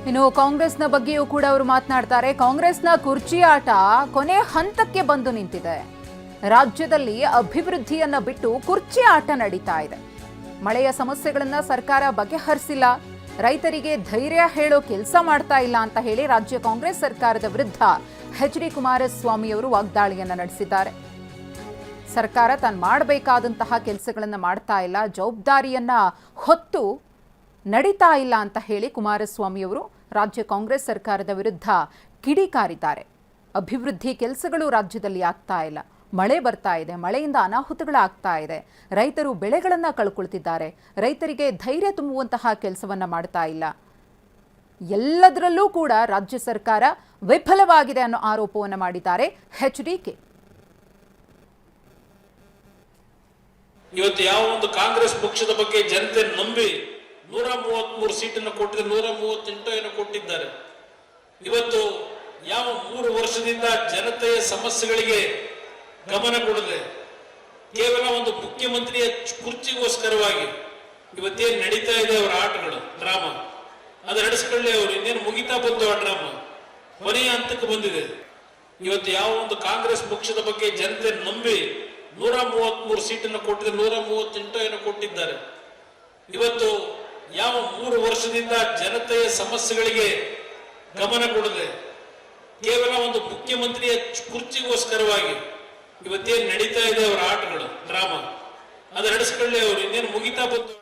ಇನ್ನು ಕಾಂಗ್ರೆಸ್ನ ಬಗ್ಗೆಯೂ ಕೂಡ ಅವರು ಮಾತನಾಡ್ತಾರೆ. ಕಾಂಗ್ರೆಸ್ನ ಕುರ್ಚಿ ಆಟ ಕೊನೆ ಹಂತಕ್ಕೆ ಬಂದು ನಿಂತಿದೆ. ರಾಜ್ಯದಲ್ಲಿ ಅಭಿವೃದ್ಧಿಯನ್ನ ಬಿಟ್ಟು ಕುರ್ಚಿ ಆಟ ನಡೀತಾ ಇದೆ. ಮಳೆಯ ಸಮಸ್ಯೆಗಳನ್ನ ಸರ್ಕಾರ ಬಗೆಹರಿಸಿಲ್ಲ, ರೈತರಿಗೆ ಧೈರ್ಯ ಹೇಳೋ ಕೆಲಸ ಮಾಡ್ತಾ ಇಲ್ಲ ಅಂತ ಹೇಳಿ ರಾಜ್ಯ ಕಾಂಗ್ರೆಸ್ ಸರ್ಕಾರದ ವಿರುದ್ಧ ಎಚ್.ಡಿ. ಕುಮಾರಸ್ವಾಮಿ ಅವರು ವಾಗ್ದಾಳಿಯನ್ನ ನಡೆಸಿದ್ದಾರೆ. ಸರ್ಕಾರ ತಾನು ಮಾಡಬೇಕಾದಂತಹ ಕೆಲಸಗಳನ್ನ ಮಾಡ್ತಾ ಇಲ್ಲ, ಜವಾಬ್ದಾರಿಯನ್ನ ಹೊತ್ತು ನಡೀತಾ ಇಲ್ಲ ಅಂತ ಹೇಳಿ ಕುಮಾರಸ್ವಾಮಿ ಅವರು ರಾಜ್ಯ ಕಾಂಗ್ರೆಸ್ ಸರ್ಕಾರದ ವಿರುದ್ಧ ಕಿಡಿಕಾರಿದ್ದಾರೆ. ಅಭಿವೃದ್ಧಿ ಕೆಲಸಗಳು ರಾಜ್ಯದಲ್ಲಿ ಆಗ್ತಾ ಇಲ್ಲ, ಮಳೆ ಬರ್ತಾ ಇದೆ, ಮಳೆಯಿಂದ ಅನಾಹುತಗಳಾಗ್ತಾ ಇದೆ, ರೈತರು ಬೆಳೆಗಳನ್ನು ಕಳ್ಕೊಳ್ತಿದ್ದಾರೆ, ರೈತರಿಗೆ ಧೈರ್ಯ ತುಂಬುವಂತಹ ಕೆಲಸವನ್ನ ಮಾಡ್ತಾ ಇಲ್ಲ, ಎಲ್ಲದರಲ್ಲೂ ಕೂಡ ರಾಜ್ಯ ಸರ್ಕಾರ ವಿಫಲವಾಗಿದೆ ಅನ್ನೋ ಆರೋಪವನ್ನು ಮಾಡಿದ್ದಾರೆ ಎಚ್.ಡಿ.ಕೆ. ಇವತ್ತು ಯಾವ ಒಂದು ಕಾಂಗ್ರೆಸ್ ಪಕ್ಷದ ಬಗ್ಗೆ ಜನತೆ ನಂಬಿ 133 ಸೀಟನ್ನು ಕೊಟ್ಟಿದ್ದಾರೆ, 138 ಏನು ಕೊಟ್ಟಿದ್ದಾರೆ. ಇವತ್ತು ಯಾವ 3 ವರ್ಷದಿಂದ ಜನತೆಯ ಸಮಸ್ಯೆಗಳಿಗೆ ಗಮನ ಕೊಡದೆ ಕೇವಲ ಒಂದು ಮುಖ್ಯಮಂತ್ರಿಯ ಕುರ್ಚಿಗೋಸ್ಕರವಾಗಿ ಇವತ್ತೇನು ನಡೀತಾ ಇದೆ ಅವರ ಆಟಗಳು, ಡ್ರಾಮಾ ಅದು ನಡೆಸ್ಕೊಳ್ಳಿ. ಅವರು ಇನ್ನೇನು ಮುಗಿತಾ ಬಂತು ಆ ಡ್ರಾಮಾ, ಕೊನೆಯ ಹಂತಕ್ಕೆ ಬಂದಿದೆ. ಇವತ್ತು ಯಾವ ಒಂದು ಕಾಂಗ್ರೆಸ್ ಪಕ್ಷದ ಬಗ್ಗೆ ಜನತೆ ನಂಬಿ 133 ಸೀಟನ್ನು ಕೊಟ್ಟಿದ್ದಾರೆ, 138 ಏನು ಕೊಟ್ಟಿದ್ದಾರೆ. ಇವತ್ತು ಯಾವ 3 ವರ್ಷದಿಂದ ಜನತೆಯ ಸಮಸ್ಯೆಗಳಿಗೆ ಗಮನ ಕೊಡದೆ ಕೇವಲ ಒಂದು ಮುಖ್ಯಮಂತ್ರಿಯ ಕುರ್ಚಿಗೋಸ್ಕರವಾಗಿ ಇವತ್ತೇನು ನಡೀತಾ ಇದೆ ಅವರ ಆಟಗಳು, ಡ್ರಾಮಾ ಅದು ನಡೆಸ್ಕೊಳ್ಳಿ. ಅವರು ಇನ್ನೇನು ಮುಗಿತಾ ಬಂತು.